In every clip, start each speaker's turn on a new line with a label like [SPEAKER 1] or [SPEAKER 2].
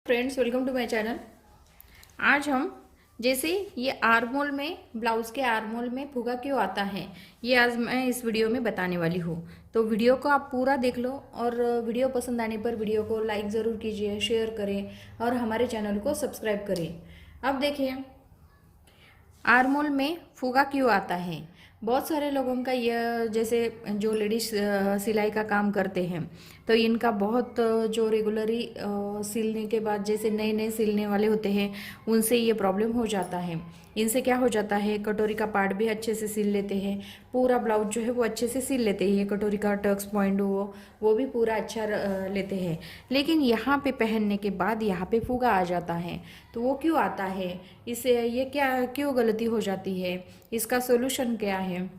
[SPEAKER 1] Friends, welcome to my channel. आज हम जैसे ये आर्मोल में ब्लाउज़ के आर्मोल में फुगा क्यों आता है, ये आज मैं इस वीडियो में बताने वाली हूँ। तो वीडियो को आप पूरा देख लो और वीडियो पसंद आने पर वीडियो को लाइक ज़रूर कीजिए, शेयर करें और हमारे चैनल को सब्सक्राइब करें। अब देखिए, आर्मोल में फुगा क्यों आता है। बहुत सारे लोगों का यह, जैसे जो लेडीज सिलाई का काम करते हैं, तो इनका बहुत जो रेगुलरली सिलने के बाद जैसे नए नए सिलने वाले होते हैं, उनसे ये प्रॉब्लम हो जाता है। इनसे क्या हो जाता है, कटोरी का पार्ट भी अच्छे से सिल लेते हैं, पूरा ब्लाउज जो है वो अच्छे से सिल लेते हैं, ये कटोरी का टक्स पॉइंट वो भी पूरा अच्छा लेते हैं। लेकिन यहाँ पे पहनने के बाद यहाँ पे फुगा आ जाता है। तो वो क्यों आता है, इससे ये क्या क्यों गलती हो जाती है, इसका सोल्यूशन क्या है,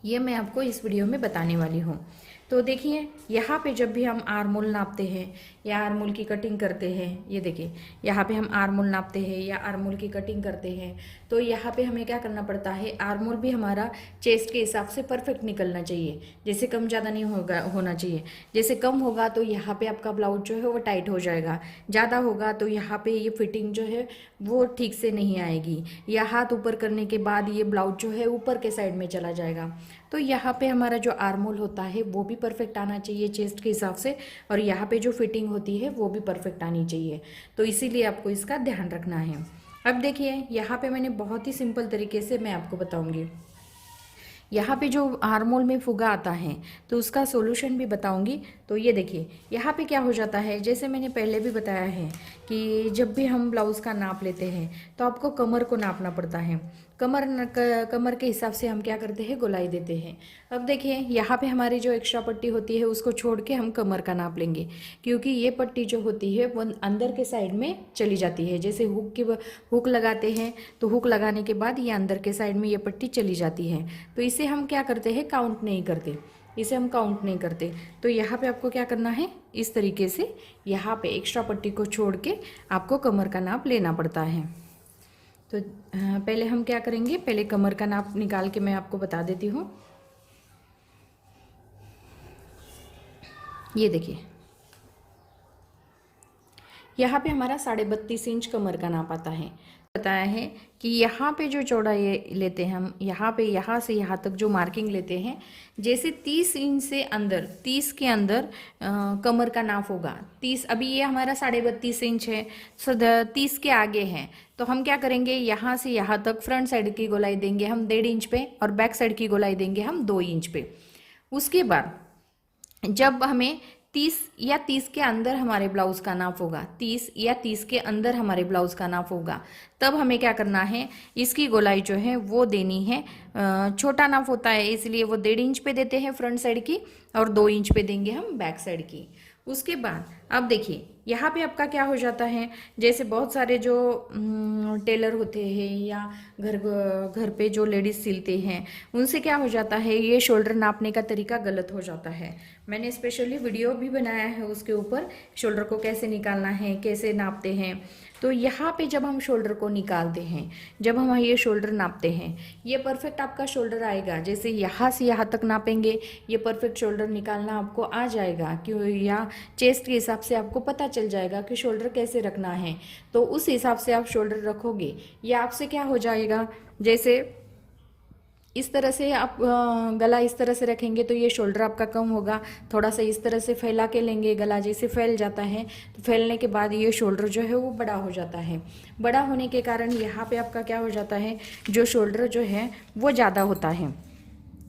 [SPEAKER 1] ये मैं आपको इस वीडियो में बताने वाली हूँ। तो देखिए, यहाँ पे जब भी हम आर्मोल नापते हैं या आर्मोल की कटिंग करते हैं, ये देखिए यहाँ पे हम आर्मोल नापते हैं या आर्मोल की कटिंग करते हैं, तो यहाँ पे हमें क्या करना पड़ता है, आर्मोल भी हमारा चेस्ट के हिसाब से परफेक्ट निकलना चाहिए। जैसे कम ज़्यादा नहीं होना चाहिए। जैसे कम होगा तो यहाँ पे आपका ब्लाउज जो है वो टाइट हो जाएगा, ज़्यादा होगा तो यहाँ पे ये फिटिंग जो है वो ठीक से नहीं आएगी, या हाथ ऊपर करने के बाद ये ब्लाउज जो है ऊपर के साइड में चला जाएगा। तो यहाँ पे हमारा जो आर्मोल होता है वो भी परफेक्ट आना चाहिए चेस्ट के हिसाब से, और यहाँ पे जो फिटिंग होती है वो भी परफेक्ट आनी चाहिए। तो इसीलिए आपको इसका ध्यान रखना है। अब देखिए, यहाँ पे मैंने बहुत ही सिंपल तरीके से मैं आपको बताऊंगी। यहाँ पे जो आर्मोल में फुगा आता है तो उसका सॉल्यूशन भी बताऊंगी। तो ये देखिए, यहाँ पे क्या हो जाता है, जैसे मैंने पहले भी बताया है कि जब भी हम ब्लाउज़ का नाप लेते हैं तो आपको कमर को नापना पड़ता है। कमर के हिसाब से हम क्या करते हैं, गोलाई देते हैं। अब देखिए, यहाँ पे हमारी जो एक्स्ट्रा पट्टी होती है उसको छोड़ के हम कमर का नाप लेंगे, क्योंकि ये पट्टी जो होती है वो अंदर के साइड में चली जाती है। जैसे हुक लगाते हैं तो हुक लगाने के बाद ये अंदर के साइड में ये पट्टी चली जाती है। तो इसे हम क्या करते हैं, काउंट नहीं करते, इसे हम काउंट नहीं करते। तो यहाँ पे आपको क्या करना है, इस तरीके से यहाँ पे एक्स्ट्रा पट्टी को छोड़ के आपको कमर का नाप लेना पड़ता है। तो पहले हम क्या करेंगे, पहले कमर का नाप निकाल के मैं आपको बता देती हूँ। ये देखिए, यहाँ पे हमारा 32.5 इंच कमर का नाप आता है। बताया है कि यहाँ पे जो चौड़ाई लेते हैं हम, यहाँ से यहाँ तक जो मार्किंग लेते हैं, जैसे 30 इंच से अंदर, 30 के अंदर कमर का नाप होगा। 30, अभी ये हमारा 32.5 इंच है, 30 के आगे है, तो हम क्या करेंगे, यहाँ से यहाँ तक फ्रंट साइड की गोलाई देंगे हम 1.5 इंच पे, और बैक साइड की गोलाई देंगे हम 2 इंच पे। उसके बाद जब हमें 30 या 30 के अंदर हमारे ब्लाउज़ का नाप होगा, 30 या 30 के अंदर हमारे ब्लाउज़ का नाप होगा, तब हमें क्या करना है, इसकी गोलाई जो है वो देनी है। छोटा नाप होता है इसलिए वो 1.5 इंच पे देते हैं फ्रंट साइड की, और 2 इंच पे देंगे हम बैक साइड की। उसके बाद अब देखिए, यहाँ पे आपका क्या हो जाता है, जैसे बहुत सारे जो टेलर होते हैं या घर पे जो लेडीज सिलते हैं, उनसे क्या हो जाता है, ये शोल्डर नापने का तरीका गलत हो जाता है। मैंने स्पेशली वीडियो भी बनाया है उसके ऊपर, शोल्डर को कैसे निकालना है, कैसे नापते हैं। तो यहाँ पे जब हम शोल्डर को निकालते हैं, जब हम ये शोल्डर नापते हैं, ये परफेक्ट आपका शोल्डर आएगा। जैसे यहाँ से यहाँ तक नापेंगे, ये परफेक्ट शोल्डर निकालना आपको आ जाएगा, क्यों, या चेस्ट के हिसाब से आपको पता चल जाएगा कि शोल्डर कैसे रखना है। तो उस हिसाब से आप शोल्डर रखोगे, या आपसे क्या हो जाएगा, जैसे इस तरह से आप गला इस तरह से रखेंगे तो ये शोल्डर आपका कम होगा। थोड़ा सा इस तरह से फैला के लेंगे, गला जैसे फैल जाता है, तो फैलने के बाद ये शोल्डर जो है वो बड़ा हो जाता है। बड़ा होने के कारण यहाँ पे आपका क्या हो जाता है, जो शोल्डर जो है वो ज़्यादा होता है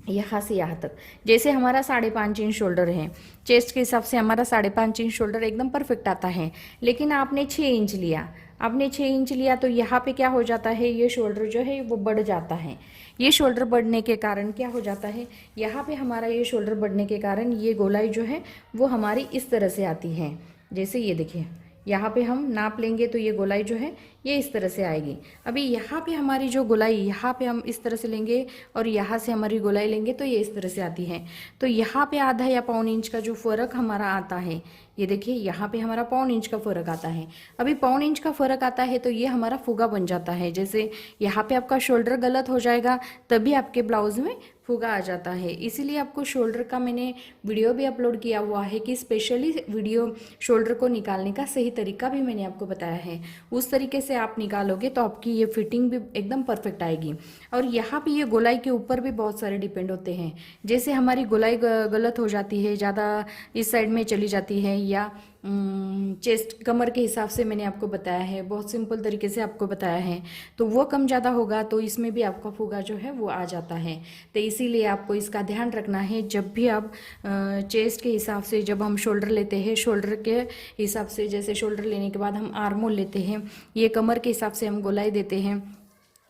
[SPEAKER 1] यहाँ से यहाँ तक। जैसे हमारा 5.5 इंच शोल्डर है, चेस्ट के हिसाब से हमारा 5.5 इंच शोल्डर एकदम परफेक्ट आता है, लेकिन आपने 6 इंच लिया, आपने 6 इंच लिया, तो यहाँ पे क्या हो जाता है, ये शोल्डर जो है वो बढ़ जाता है। ये शोल्डर बढ़ने के कारण क्या हो जाता है, यहाँ पे हमारा ये शोल्डर बढ़ने के कारण ये गोलाई जो है वो हमारी इस तरह से आती है। जैसे ये देखिए, यहाँ पे हम नाप लेंगे तो ये गोलाई जो है ये इस तरह से आएगी। अभी यहाँ पे हमारी जो गोलाई, यहाँ पे हम इस तरह से लेंगे और यहाँ से हमारी गोलाई लेंगे तो ये इस तरह से आती है। तो यहाँ पे आधा या पौन इंच का जो फ़र्क हमारा आता है, ये देखिए यहाँ पे हमारा पौन इंच का फ़र्क आता है। अभी पौन इंच का फ़र्क आता है तो ये हमारा फुगा बन जाता है। जैसे यहाँ पे आपका शोल्डर गलत हो जाएगा, तभी आपके ब्लाउज़ में फुगा आ जाता है। इसीलिए आपको शोल्डर का मैंने वीडियो भी अपलोड किया हुआ है कि स्पेशली वीडियो शोल्डर को निकालने का सही तरीका भी मैंने आपको बताया है। उस तरीके से आप निकालोगे तो आपकी ये फिटिंग भी एकदम परफेक्ट आएगी। और यहाँ पे ये गोलाई के ऊपर भी बहुत सारे डिपेंड होते हैं। जैसे हमारी गोलाई गलत हो जाती है, ज़्यादा इस साइड में चली जाती है, या चेस्ट कमर के हिसाब से मैंने आपको बताया है, बहुत सिंपल तरीके से आपको बताया है, तो वो कम ज़्यादा होगा तो इसमें भी आपका फुगा जो है वो आ जाता है। तो इसीलिए आपको इसका ध्यान रखना है। जब भी आप चेस्ट के हिसाब से, जब हम शोल्डर लेते हैं, शोल्डर के हिसाब से, जैसे शोल्डर लेने के बाद हम आर्म होल लेते हैं, ये कमर के हिसाब से हम गोलाई देते हैं,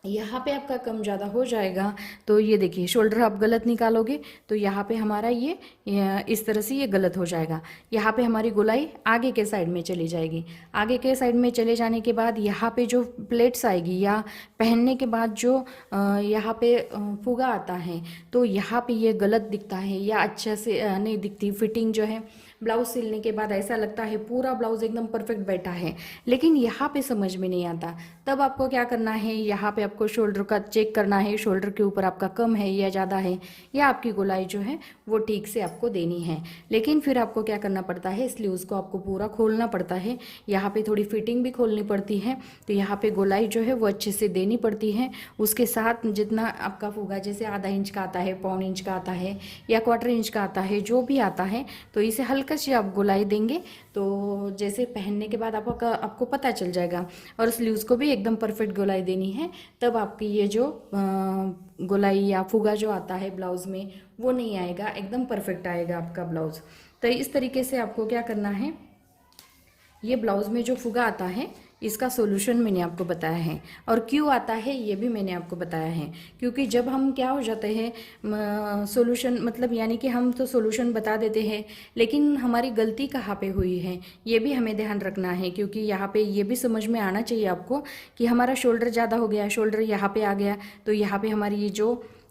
[SPEAKER 1] यहाँ पे आपका कम ज़्यादा हो जाएगा तो ये देखिए शोल्डर आप गलत निकालोगे तो यहाँ पे हमारा ये इस तरह से ये गलत हो जाएगा। यहाँ पे हमारी गोलाई आगे के साइड में चली जाएगी। आगे के साइड में चले जाने के बाद यहाँ पे जो प्लेट्स आएगी या पहनने के बाद जो यहाँ पे फुगा आता है तो यहाँ पे ये गलत दिखता है या अच्छा से नहीं दिखती। फिटिंग जो है ब्लाउज सिलने के बाद ऐसा लगता है पूरा ब्लाउज एकदम परफेक्ट बैठा है, लेकिन यहाँ पे समझ में नहीं आता। तब आपको क्या करना है, यहाँ पे आपको शोल्डर का चेक करना है, शोल्डर के ऊपर आपका कम है या ज़्यादा है, या आपकी गोलाई जो है वो ठीक से आपको देनी है। लेकिन फिर आपको क्या करना पड़ता है, स्लीव्स को आपको पूरा खोलना पड़ता है। यहाँ पे थोड़ी फिटिंग भी खोलनी पड़ती है, तो यहाँ पे गोलाई जो है वो अच्छे से देनी पड़ती है। उसके साथ जितना आपका फुगा, जैसे आधा इंच का आता है, पौन इंच का आता है या क्वार्टर इंच का आता है, जो भी आता है, तो इसे हल्का सी आप गोलाई देंगे तो जैसे पहनने के बाद आपको पता चल जाएगा। और स्लीव्स को भी एकदम परफेक्ट गोलाई देनी है, तब आपकी ये जो गोलाई या फुगा जो आता है ब्लाउज में वो नहीं आएगा, एकदम परफेक्ट आएगा आपका ब्लाउज। तो इस तरीके से आपको क्या करना है, ये ब्लाउज में जो फुगा आता है इसका सॉल्यूशन मैंने आपको बताया है, और क्यों आता है ये भी मैंने आपको बताया है। क्योंकि जब हम क्या हो जाते हैं सॉल्यूशन, मतलब यानी कि हम तो सॉल्यूशन बता देते हैं, लेकिन हमारी गलती कहाँ पे हुई है ये भी हमें ध्यान रखना है। क्योंकि यहाँ पे ये भी समझ में आना चाहिए आपको कि हमारा शोल्डर ज़्यादा हो गया, शोल्डर यहाँ पे आ गया, तो यहाँ पे हमारी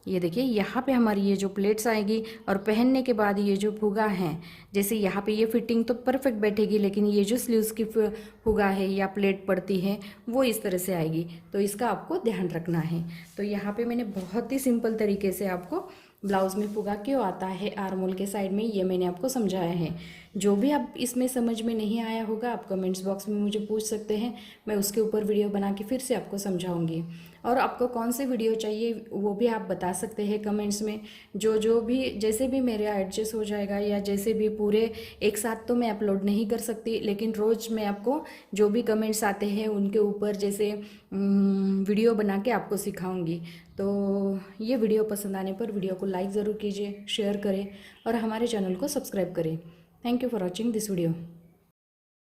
[SPEAKER 1] ये देखिए यहाँ पे हमारी ये जो प्लेट्स आएगी और पहनने के बाद ये जो फुगा है, जैसे यहाँ पे ये फिटिंग तो परफेक्ट बैठेगी, लेकिन ये जो स्लीव्स की फुगा है या प्लेट पड़ती है वो इस तरह से आएगी, तो इसका आपको ध्यान रखना है। तो यहाँ पे मैंने बहुत ही सिंपल तरीके से आपको ब्लाउज में फुगा क्यों आता है आर्म होल के साइड में ये मैंने आपको समझाया है। जो भी आप इसमें समझ में नहीं आया होगा आप कमेंट्स बॉक्स में मुझे पूछ सकते हैं, मैं उसके ऊपर वीडियो बना के फिर से आपको समझाऊंगी। और आपको कौन से वीडियो चाहिए वो भी आप बता सकते हैं कमेंट्स में। जो भी जैसे भी मेरे एडजस्ट हो जाएगा, या जैसे भी पूरे एक साथ तो मैं अपलोड नहीं कर सकती, लेकिन रोज़ मैं आपको जो भी कमेंट्स आते हैं उनके ऊपर जैसे वीडियो बना के आपको सिखाऊंगी। तो ये वीडियो पसंद आने पर वीडियो को लाइक ज़रूर कीजिए, शेयर करें और हमारे चैनल को सब्सक्राइब करें। Thank you for watching this video.